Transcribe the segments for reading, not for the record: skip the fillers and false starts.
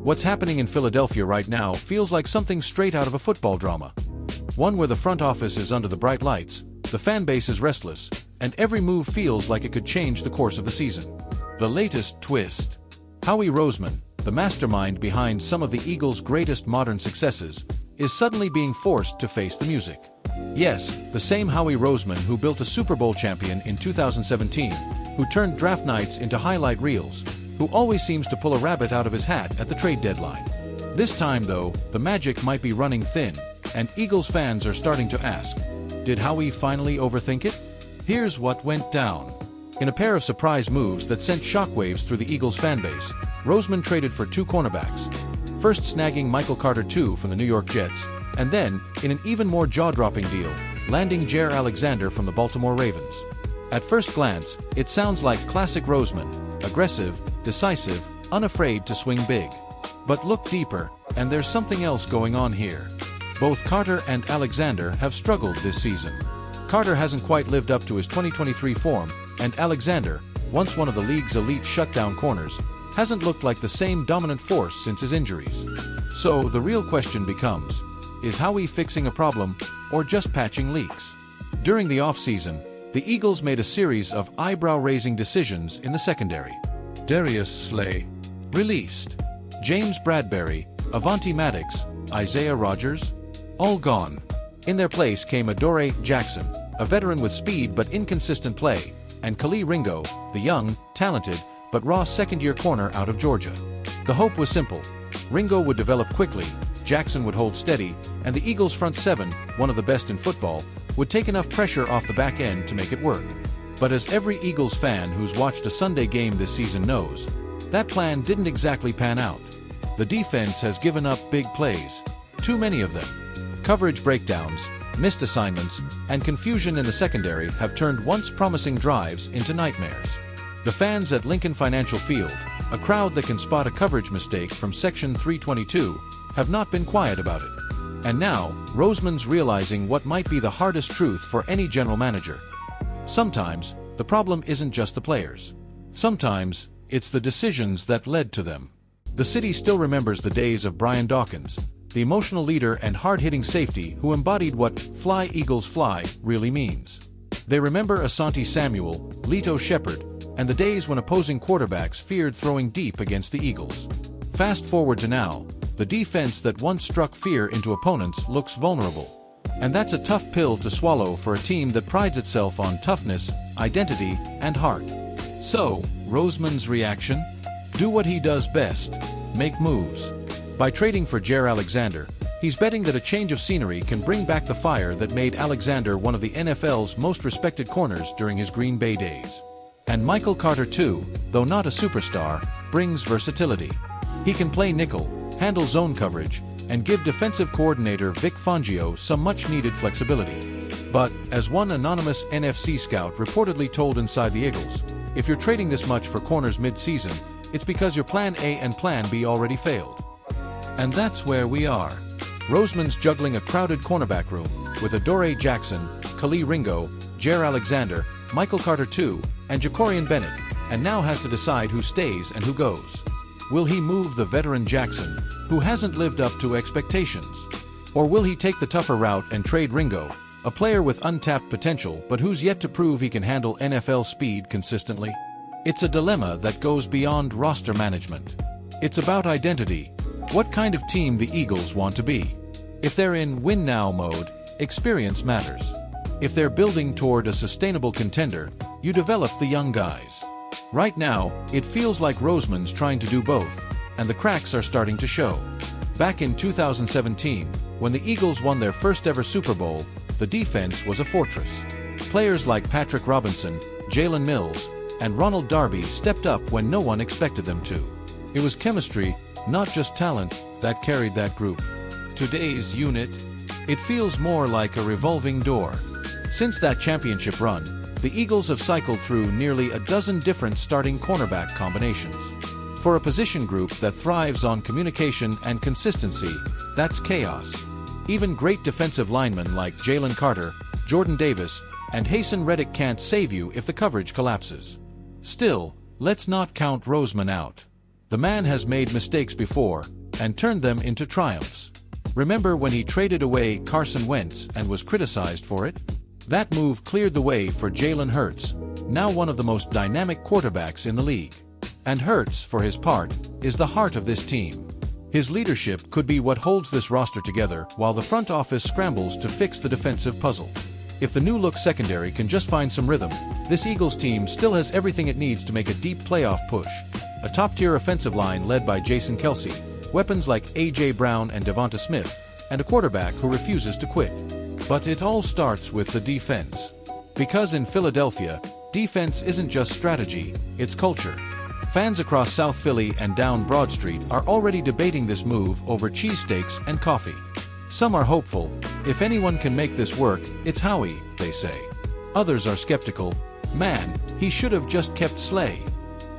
What's happening in Philadelphia right now feels like something straight out of a football drama. One where the front office is under the bright lights, the fan base is restless, and every move feels like it could change the course of the season. The latest twist. Howie Roseman, the mastermind behind some of the Eagles' greatest modern successes, is suddenly being forced to face the music. Yes, the same Howie Roseman who built a Super Bowl champion in 2017, who turned draft nights into highlight reels, who always seems to pull a rabbit out of his hat at the trade deadline. This time, though, the magic might be running thin, and Eagles fans are starting to ask, did Howie finally overthink it? Here's what went down. In a pair of surprise moves that sent shockwaves through the Eagles fanbase, Roseman traded for 2 cornerbacks, first snagging Michael Carter II from the New York Jets, and then, in an even more jaw-dropping deal, landing Jaire Alexander from the Baltimore Ravens. At first glance, it sounds like classic Roseman, aggressive, decisive, unafraid to swing big. But look deeper, and there's something else going on here. Both Carter and Alexander have struggled this season. Carter hasn't quite lived up to his 2023 form, and Alexander, once one of the league's elite shutdown corners, hasn't looked like the same dominant force since his injuries. So the real question becomes, is Howie fixing a problem, or just patching leaks? During the offseason, the Eagles made a series of eyebrow-raising decisions in the secondary. Darius Slay, released. James Bradbury, Avonte Maddox, Isaiah Rodgers, all gone. In their place came Adoree Jackson, a veteran with speed but inconsistent play, and Kelee Ringo, the young, talented, but raw second-year corner out of Georgia. The hope was simple. Ringo would develop quickly, Jackson would hold steady, and the Eagles' front seven, one of the best in football, would take enough pressure off the back end to make it work. But as every Eagles fan who's watched a Sunday game this season knows, that plan didn't exactly pan out. The defense has given up big plays, too many of them. Coverage breakdowns, missed assignments, and confusion in the secondary have turned once promising drives into nightmares. The fans at Lincoln Financial Field, a crowd that can spot a coverage mistake from Section 322, have not been quiet about it. And now, Roseman's realizing what might be the hardest truth for any general manager. Sometimes, the problem isn't just the players. Sometimes, it's the decisions that led to them. The city still remembers the days of Brian Dawkins, the emotional leader and hard-hitting safety who embodied what "Fly Eagles Fly" really means. They remember Asante Samuel, Leto Shepard, and the days when opposing quarterbacks feared throwing deep against the Eagles. Fast forward to now, the defense that once struck fear into opponents looks vulnerable. And that's a tough pill to swallow for a team that prides itself on toughness, identity, and heart. So, Roseman's reaction? Do what he does best, make moves. By trading for Jaire Alexander, he's betting that a change of scenery can bring back the fire that made Alexander one of the NFL's most respected corners during his Green Bay days. And Michael Carter II, though not a superstar, brings versatility. He can play nickel, handle zone coverage, and give defensive coordinator Vic Fangio some much-needed flexibility. But, as one anonymous NFC scout reportedly told Inside the Eagles, if you're trading this much for corners mid-season, it's because your Plan A and Plan B already failed. And that's where we are. Roseman's juggling a crowded cornerback room, with Adoree Jackson, Kelee Ringo, Jaire Alexander, Michael Carter II, and Jacorian Bennett, and now has to decide who stays and who goes. Will he move the veteran Jackson, who hasn't lived up to expectations? Or will he take the tougher route and trade Ringo, a player with untapped potential but who's yet to prove he can handle NFL speed consistently? It's a dilemma that goes beyond roster management. It's about identity. What kind of team the Eagles want to be? If they're in win-now mode, experience matters. If they're building toward a sustainable contender, you develop the young guys. Right now, it feels like Roseman's trying to do both, and the cracks are starting to show. Back in 2017, when the Eagles won their first-ever Super Bowl, the defense was a fortress. Players like Patrick Robinson, Jalen Mills, and Ronald Darby stepped up when no one expected them to. It was chemistry, not just talent, that carried that group. Today's unit? It feels more like a revolving door. Since that championship run, the Eagles have cycled through nearly a dozen different starting cornerback combinations. For a position group that thrives on communication and consistency, that's chaos. Even great defensive linemen like Jalen Carter, Jordan Davis, and Haason Reddick can't save you if the coverage collapses. Still, let's not count Roseman out. The man has made mistakes before and turned them into triumphs. Remember when he traded away Carson Wentz and was criticized for it? That move cleared the way for Jalen Hurts, now one of the most dynamic quarterbacks in the league. And Hurts, for his part, is the heart of this team. His leadership could be what holds this roster together while the front office scrambles to fix the defensive puzzle. If the new-look secondary can just find some rhythm, this Eagles team still has everything it needs to make a deep playoff push. A top-tier offensive line led by Jason Kelce, weapons like A.J. Brown and Devonta Smith, and a quarterback who refuses to quit. But it all starts with the defense. Because in Philadelphia, defense isn't just strategy, it's culture. Fans across South Philly and down Broad Street are already debating this move over cheesesteaks and coffee. Some are hopeful. If anyone can make this work, it's Howie, they say. Others are skeptical. Man, he should have just kept Slay.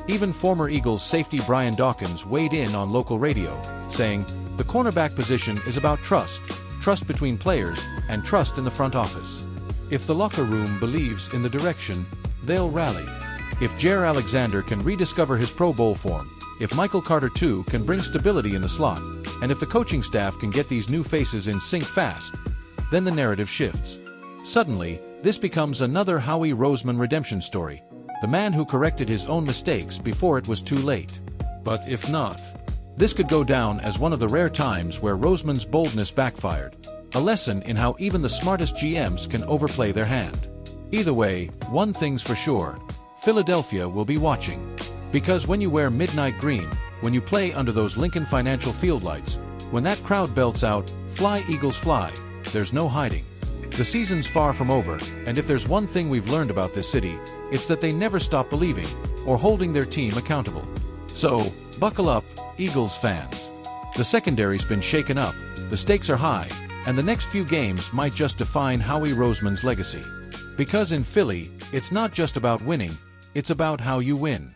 Even former Eagles safety Brian Dawkins weighed in on local radio, saying, "The cornerback position is about trust between players, and trust in the front office. If the locker room believes in the direction, they'll rally. If Jair Alexander can rediscover his Pro Bowl form, if Michael Carter II can bring stability in the slot, and if the coaching staff can get these new faces in sync fast, then the narrative shifts." Suddenly, this becomes another Howie Roseman redemption story, the man who corrected his own mistakes before it was too late. But if not, this could go down as one of the rare times where Roseman's boldness backfired, a lesson in how even the smartest GMs can overplay their hand. Either way, one thing's for sure, Philadelphia will be watching. Because when you wear midnight green, when you play under those Lincoln Financial field lights, when that crowd belts out, "Fly Eagles fly," there's no hiding. The season's far from over, and if there's one thing we've learned about this city, it's that they never stop believing or holding their team accountable. So, buckle up, Eagles fans. The secondary's been shaken up, the stakes are high, and the next few games might just define Howie Roseman's legacy. Because in Philly, it's not just about winning, it's about how you win.